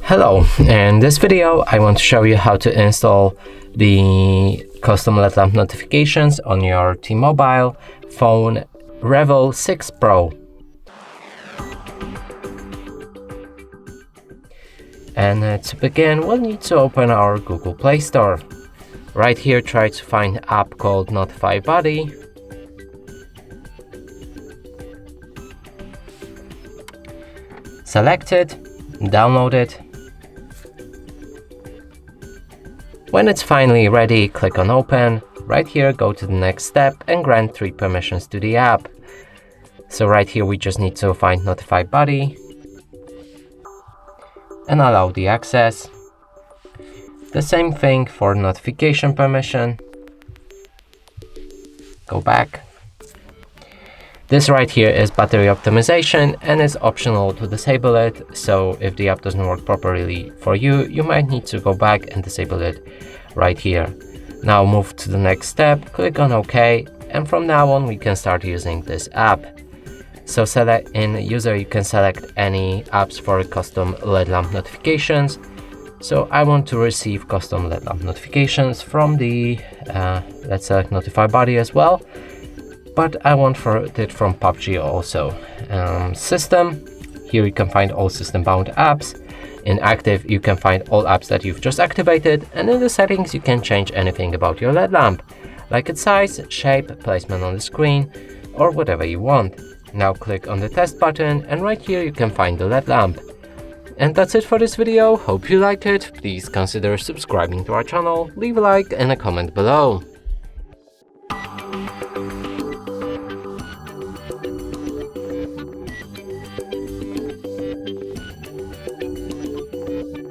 Hello, in this video I want to show you how to install the custom LED lamp notifications on your T-Mobile phone Revvl 6 Pro. And to begin, we'll need to open our Google Play Store. Right here, try to find an app called Notify Buddy. Select it, download it. When it's finally ready, click on Open. Right here, go to the next step and grant 3 permissions to the app. So right here, we just need to find Notify Buddy and allow the access. The same thing for notification permission. Go back. This right here is battery optimization and it's optional to disable it. So if the app doesn't work properly for you, you might need to go back and disable it right here. Now move to the next step, click on OK, and from now on we can start using this app. So select in user, you can select any apps for custom LED lamp notifications. So I want to receive custom LED lamp notifications from the, let's select Notify Buddy as well. But I want it from PUBG also. System, here you can find all system bound apps. In active, you can find all apps that you've just activated, and in the settings you can change anything about your LED lamp, like its size, shape, placement on the screen, or whatever you want. Now click on the test button, and right here you can find the LED lamp. And that's it for this video. Hope you liked it. Please consider subscribing to our channel, leave a like and a comment below.